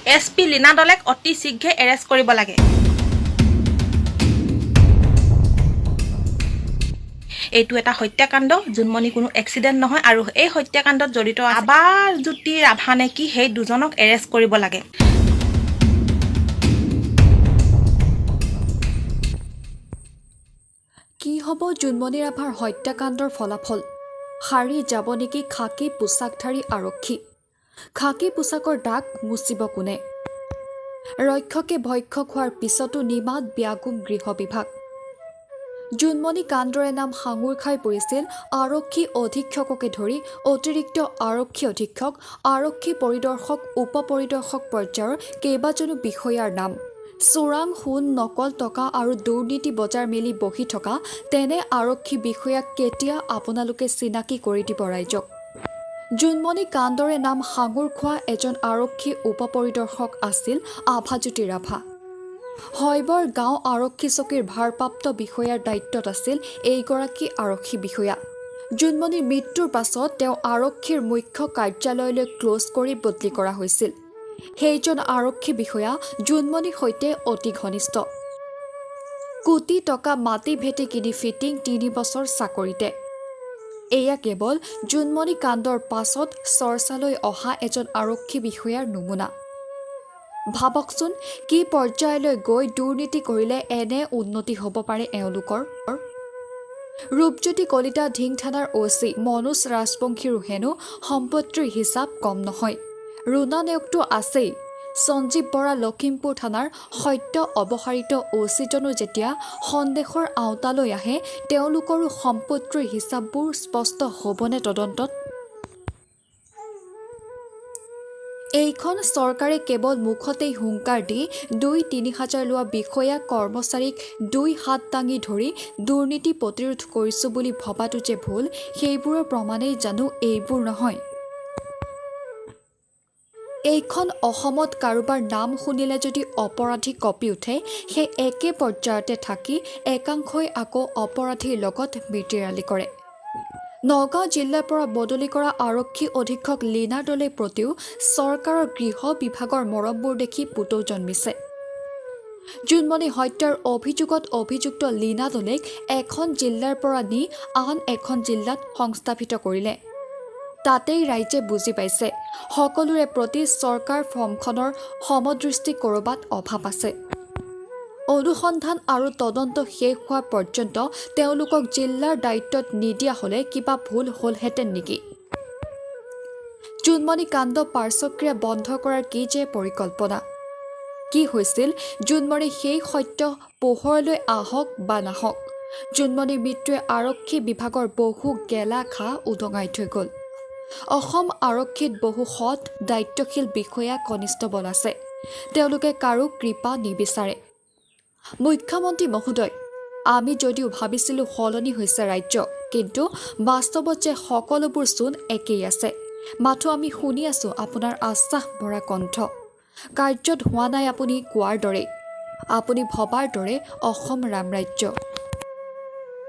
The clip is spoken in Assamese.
SP লীনা দলেক অতি শীঘ্ৰে এৰেষ্ট কৰিব লাগে। এইটো এটা হত্যাকাণ্ড, জোনমণি কোনো এক্সিডেণ্ট নহয় আৰু এই হত্যাকাণ্ডত জড়িত আবাৰ জ্যোতি ৰাভা নে কি সেই দুজনক এৰেষ্ট কৰিব লাগে। কি হ'ব জোনমণি ৰাভাৰ হত্যাকাণ্ডৰ ফলাফল? সাৰি যাব নেকি খাকী পোছাকধাৰী আৰক্ষী? খাকী পোছাকৰ দাগ মুচিব কোনে? ৰক্ষকে ভক্ষক হোৱাৰ পিছতো নিমাত ব্যাগুম গৃহ বিভাগ। জোনমণি কাণ্ডৰে নাম সাঙুৰ খাই পৰিছিল আৰক্ষী অধীক্ষককে ধৰি অতিৰিক্ত আৰক্ষী অধীক্ষক, আৰক্ষী পৰিদৰ্শক, উপ পৰিদৰ্শক পৰ্যায়ৰ কেইবাজনো বিষয়াৰ নাম। চোৰাং সোণ, নকল টকা আৰু দুৰ্নীতি বজাৰ মেলি বহি থকা তেনে আৰক্ষী বিষয়াক কেতিয়া আপোনালোকে চিনাকি কৰি দিব ৰাইজক। জোনমণি কাণ্ডৰে নাম সাঙুৰ খোৱা এজন আৰক্ষী উপ পৰিদৰ্শক আছিল আভাজ্যোতি ৰাভা। হয়বৰ গাঁও আৰক্ষী চকীৰ ভাৰপ্ৰাপ্ত বিষয়াৰ দায়িত্বত আছিল এইগৰাকী আৰক্ষী বিষয়া। জোনমণিৰ মৃত্যুৰ পাছত তেওঁ আৰক্ষীৰ মুখ্য কাৰ্যালয়লৈ ক্লজ কৰি বদলি কৰা হৈছিল। সেইজন আৰক্ষী বিষয়া জোনমণিৰ সৈতে অতি ঘনিষ্ঠ। কোটি টকা মাটি ভেটি কিনি ফিটিং ৩ বছৰ চাকৰিতে। এয়া কেৱল জোনমণি কাণ্ডৰ পাছত চৰ্চালৈ অহা এজন আৰক্ষী বিষয়াৰ নমুনা। ভাবকচোন কি পৰ্যায়লৈ গৈ দুৰ্নীতি কৰিলে এনে উন্নতি হ'ব পাৰে এওঁলোকৰ। ৰূপজ্যোতি কলিতা ধিং থানাৰ OC মনোজ ৰাজবংশীৰো হেনো সম্পত্তিৰ হিচাপ কম নহয়। ৰুণা নেওগতো আছেই। সঞ্জীৱ বৰা লখিমপুৰ থানাৰ সত্য অৱসাৰিত OC-জনো যেতিয়া সন্দেহৰ আওতালৈ আহে, তেওঁলোকৰো সম্পত্তিৰ হিচাপবোৰ স্পষ্ট হ'বনে তদন্তত? এইখন চৰকাৰে কেৱল মুখতেই হুংকাৰ দি ২-৩ হাজাৰ লোৱা বিষয়া কৰ্মচাৰীক ২ হাত দাঙি ধৰি দুৰ্নীতি প্ৰতিৰোধ কৰিছো বুলি ভবাটো যে ভুল, সেইবোৰৰ প্ৰমাণেই জানো এইবোৰ নহয়। এইখন অসমত কাৰোবাৰ নাম শুনিলে যদি অপৰাধী কঁপি উঠে, সেই একে পৰ্যায়তে থাকি একাংশই আকৌ অপৰাধীৰ লগত মিতিৰালি কৰে। নগাঁও জিলাৰ পৰা বদলি কৰা আৰক্ষী অধীক্ষক লীনা দলেৰ প্ৰতিও চৰকাৰৰ গৃহ বিভাগৰ মৰমবোৰ দেখি পুতৌ জন্মিছে। জোনমণি হত্যাৰ অভিযোগত অভিযুক্ত লীনা দলেক এখন জিলাৰ পৰা নি আন এখন জিলাত সংস্থাপিত কৰিলে। তাতেই ৰাইজে বুজি পাইছে সকলোৰে প্ৰতি চৰকাৰ ফৰ্মখনৰ সমদৃষ্টি ক'ৰবাত অভাৱ আছে। অনুসন্ধান আৰু তদন্ত শেষ হোৱা পৰ্যন্ত তেওঁলোকক জিলাৰ দায়িত্বত নিদিয়া হ'লে কিবা ভুল হ'লহেঁতেন নেকি? জোনমণি কাণ্ড পাৰ্শ্বক্ৰিয়া বন্ধ কৰাৰ কি যে পৰিকল্পনা? কি হৈছিল জোনমণি সেই সত্য পোহৰলৈ আহক বা নাহক। জোনমণিৰ মৃত্যুৱে আৰক্ষী বিভাগৰ বহু গেলা ঘা উদঙাই থৈ গ'ল। অসম আৰক্ষীত বহু সৎ দায়িত্বশীল বিষয়া কনিষ্টবল আছে। তেওঁলোকে কাৰো কৃপা নিবিচাৰে। মুখ্যমন্ত্ৰী মহোদয়, আমি যদিও ভাবিছিলোঁ সলনি হৈছে ৰাজ্য, কিন্তু বাস্তৱত যে সকলোবোৰ চোন একেই আছে। মাথো আমি শুনি আছোঁ আপোনাৰ আশ্বাস ভৰা কণ্ঠ। কাৰ্যত হোৱা নাই আপুনি কোৱাৰ দৰে, আপুনি ভবাৰ দৰে অসম ৰামৰাজ্য।